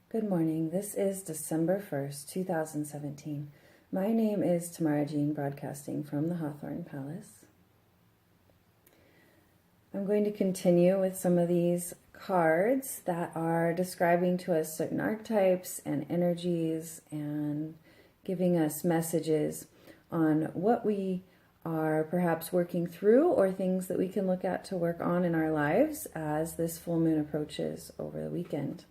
Good morning. This is December 1st, 2017. My name is Tamara Jean, broadcasting from the Hawthorn Palace. I'm going to continue with some of these cards that are describing to us certain archetypes and energies and giving us messages on what we are perhaps working through or things that we can look at to work on in our lives as this full moon approaches over the weekend.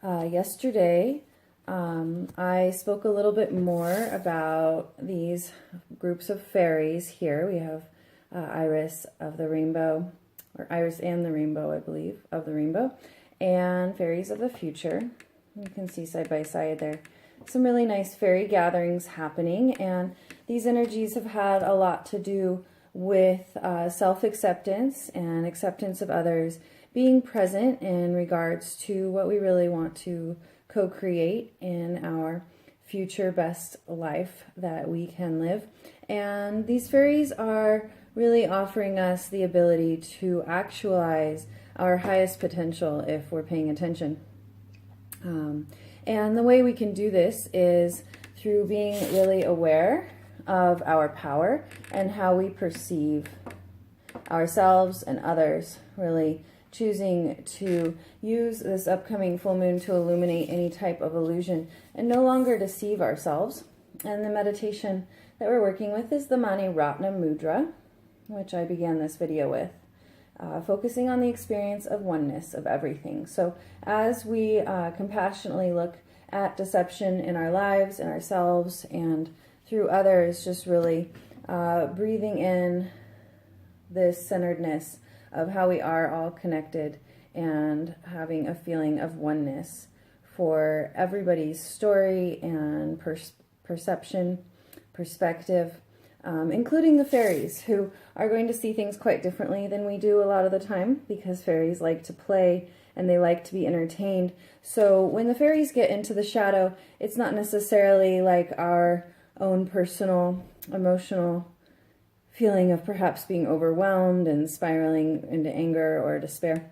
Yesterday, I spoke a little bit more about these groups of fairies here. We have Iris of the Rainbow, or Iris and the Rainbow, I believe, of the Rainbow, and Fairies of the Future. You can see side by side there some really nice fairy gatherings happening, and these energies have had a lot to do with self-acceptance and acceptance of others, being present in regards to what we really want to co-create in our future best life that we can live. And these fairies are really offering us the ability to actualize our highest potential if we're paying attention. And the way we can do this is through being really aware of our power and how we perceive ourselves and others, really choosing to use this upcoming full moon to illuminate any type of illusion and no longer deceive ourselves. And the meditation that we're working with is the Mani Ratna Mudra, which I began this video with, focusing on the experience of oneness of everything. So as we compassionately look at deception in our lives and ourselves and through others, just really breathing in this centeredness of how we are all connected and having a feeling of oneness for everybody's story and perception, perspective, including the fairies, who are going to see things quite differently than we do a lot of the time, because fairies like to play and they like to be entertained. So when the fairies get into the shadow, it's not necessarily like our own personal, emotional feeling of perhaps being overwhelmed and spiraling into anger or despair.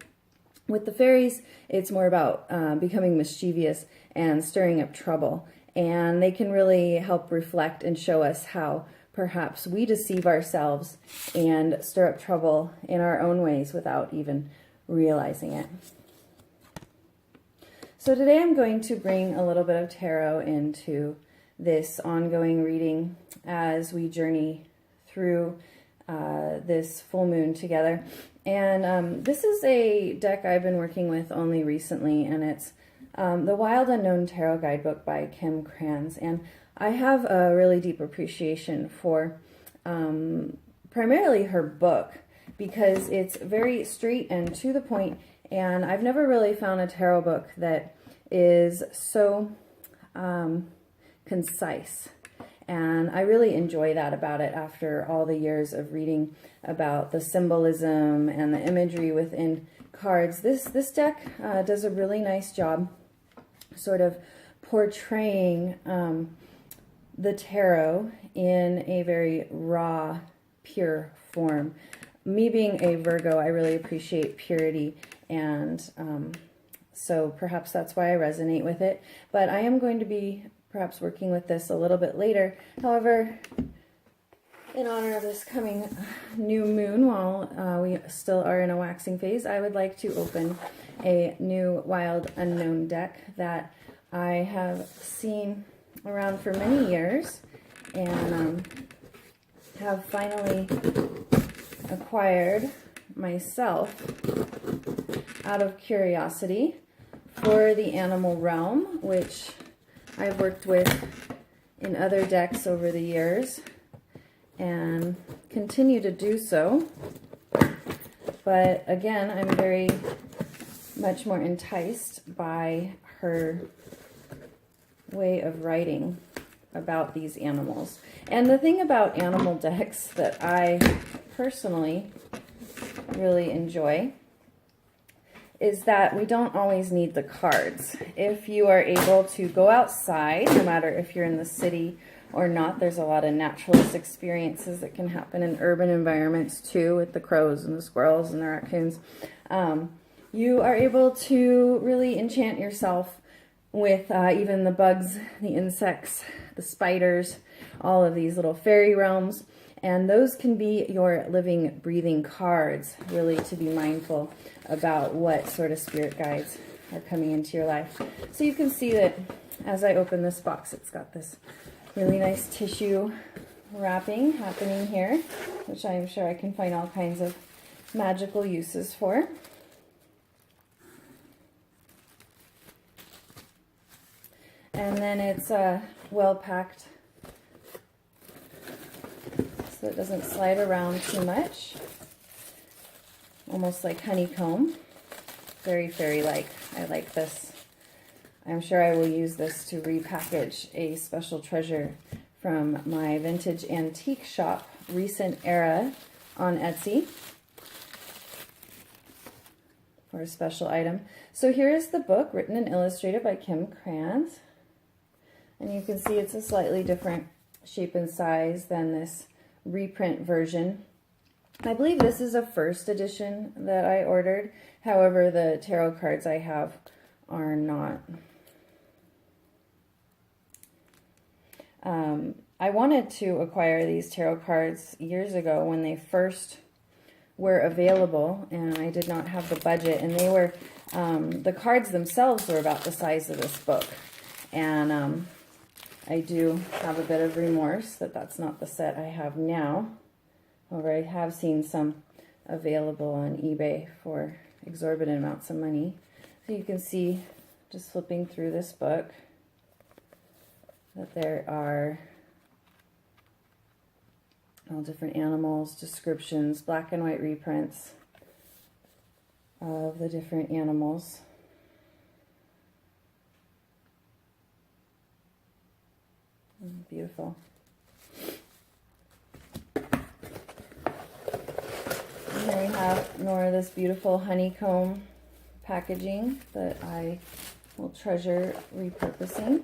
With the fairies, it's more about becoming mischievous and stirring up trouble. And they can really help reflect and show us how perhaps we deceive ourselves and stir up trouble in our own ways without even realizing it. So today I'm going to bring a little bit of tarot into this ongoing reading as we journey through this full moon together. And this is a deck I've been working with only recently, and it's the Wild Unknown Tarot Guidebook by Kranz. And I have a really deep appreciation for primarily her book, because it's very straight and to the point, and I've never really found a tarot book that is so concise. And I really enjoy that about it after all the years of reading about the symbolism and the imagery within cards. This deck does a really nice job sort of portraying the tarot in a very raw, pure form. Me being a Virgo, I really appreciate purity, and so perhaps that's why I resonate with it. But I am going to be perhaps working with this a little bit later. However, in honor of this coming new moon, while we still are in a waxing phase, I would like to open a new Wild Unknown deck that I have seen around for many years and have finally acquired myself out of curiosity for the animal realm, which I've worked with in other decks over the years and continue to do so. But again, I'm very much more enticed by her way of writing about these animals. And the thing about animal decks that I personally really enjoy is that we don't always need the cards. If you are able to go outside, no matter if you're in the city or not, there's a lot of naturalist experiences that can happen in urban environments too, with the crows and the squirrels and the raccoons. you are able to really enchant yourself with even the bugs, the insects, the spiders, all of these little fairy realms. And those can be your living, breathing cards, really to be mindful about what sort of spirit guides are coming into your life. So you can see that as I open this box, it's got this really nice tissue wrapping happening here, which I'm sure I can find all kinds of magical uses for. And then it's well packed so it doesn't slide around too much. Almost like honeycomb. Very fairy-like. I like this. I'm sure I will use this to repackage a special treasure from my vintage antique shop, Recent Era, on Etsy for a special item. So here is the book, written and illustrated by Kranz. And you can see it's a slightly different shape and size than this reprint version. I believe this is a first edition that I ordered. However, the tarot cards I have are not. I wanted to acquire these tarot cards years ago when they first were available, and I did not have the budget. And they were, the cards themselves were about the size of this book. And I do have a bit of remorse that that's not the set I have now. However, I have seen some available on eBay for exorbitant amounts of money. So you can see, just flipping through this book, that there are all different animals, descriptions, black and white reprints of the different animals. Beautiful. And here we have more of this beautiful honeycomb packaging that I will treasure repurposing.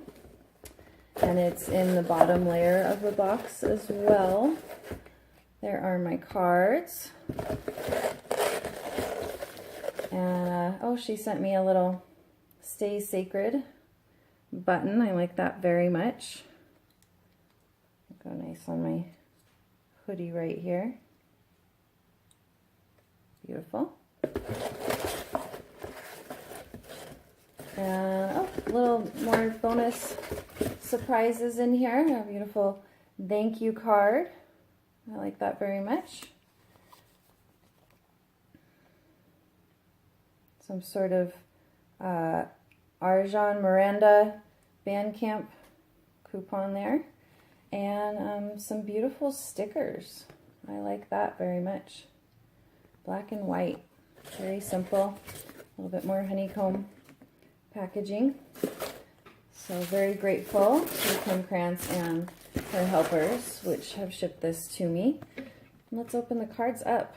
And it's in the bottom layer of the box as well. There are my cards. And, oh, she sent me a little Stay Sacred button. I like that very much. Go nice on my hoodie right here. Beautiful. And oh, a little more bonus surprises in here. A beautiful thank you card. I like that very much. Some sort of Arjan Miranda Bandcamp coupon there. And some beautiful stickers. I like that very much. Black and white. Very simple. A little bit more honeycomb packaging. So very grateful to Kim Krantz and her helpers, which have shipped this to me. Let's open the cards up.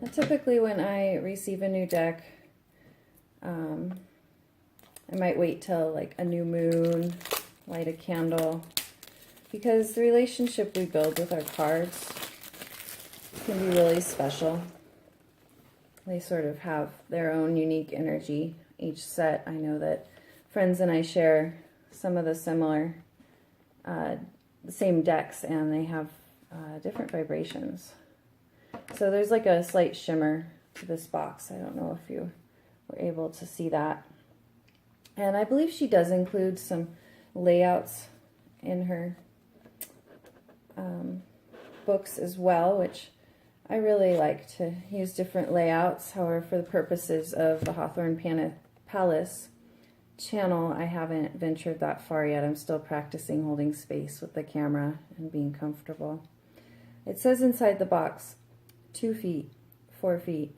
Now, typically when I receive a new deck, I might wait till like a new moon, light a candle, because the relationship we build with our cards can be really special. They sort of have their own unique energy, each set. I know that friends and I share some of the similar, the same decks, and they have different vibrations. So there's like a slight shimmer to this box. I don't know if you were able to see that. And I believe she does include some layouts in her books as well, which I really like to use different layouts. However, for the purposes of the Hawthorn Palace channel, I haven't ventured that far yet. I'm still practicing holding space with the camera and being comfortable. It says inside the box, 2 feet, 4 feet,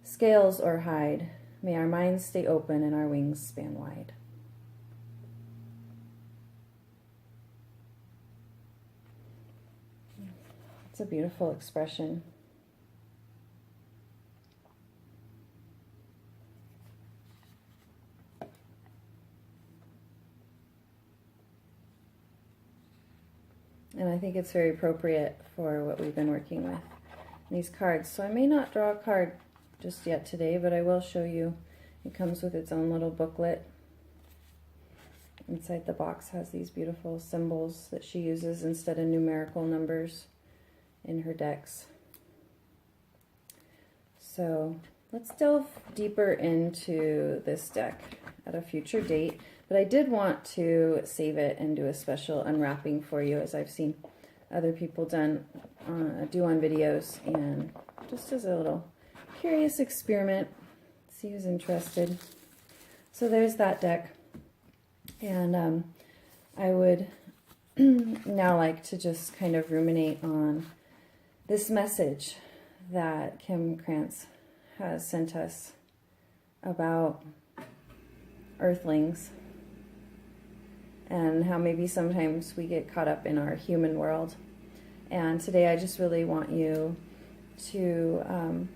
scales or hide. May our minds stay open and our wings span wide. It's a beautiful expression. And I think it's very appropriate for what we've been working with these cards. So I may not draw a card just yet today, but I will show you. It comes with its own little booklet. Inside the box has these beautiful symbols that she uses instead of numerical numbers in her decks. So let's delve deeper into this deck at a future date, but I did want to save it and do a special unwrapping for you, as I've seen other people do on videos, and just as a little curious experiment, see who's interested. So there's that deck, and I would now like to just kind of ruminate on this message that Kim Krans has sent us about earthlings, and how maybe sometimes we get caught up in our human world. And today I just really want you to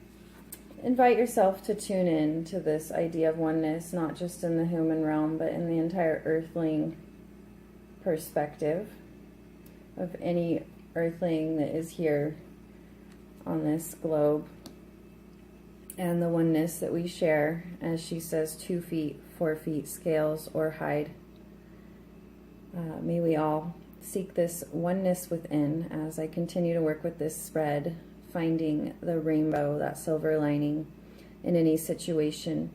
invite yourself to tune in to this idea of oneness, not just in the human realm, but in the entire earthling perspective of any earthling that is here on this globe, and the oneness that we share, as she says, 2 feet, 4 feet, scales or hide. May we all seek this oneness within as I continue to work with this spread, finding the rainbow, that silver lining in any situation,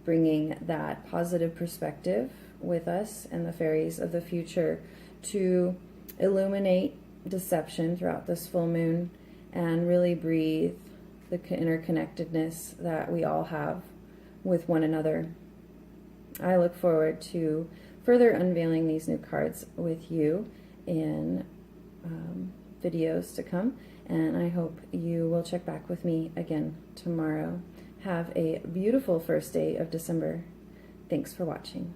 bringing that positive perspective with us and the fairies of the future to illuminate deception throughout this full moon and really breathe the interconnectedness that we all have with one another. I look forward to further unveiling these new cards with you in videos to come, and I hope you will check back with me again tomorrow. Have a beautiful first day of December. Thanks for watching.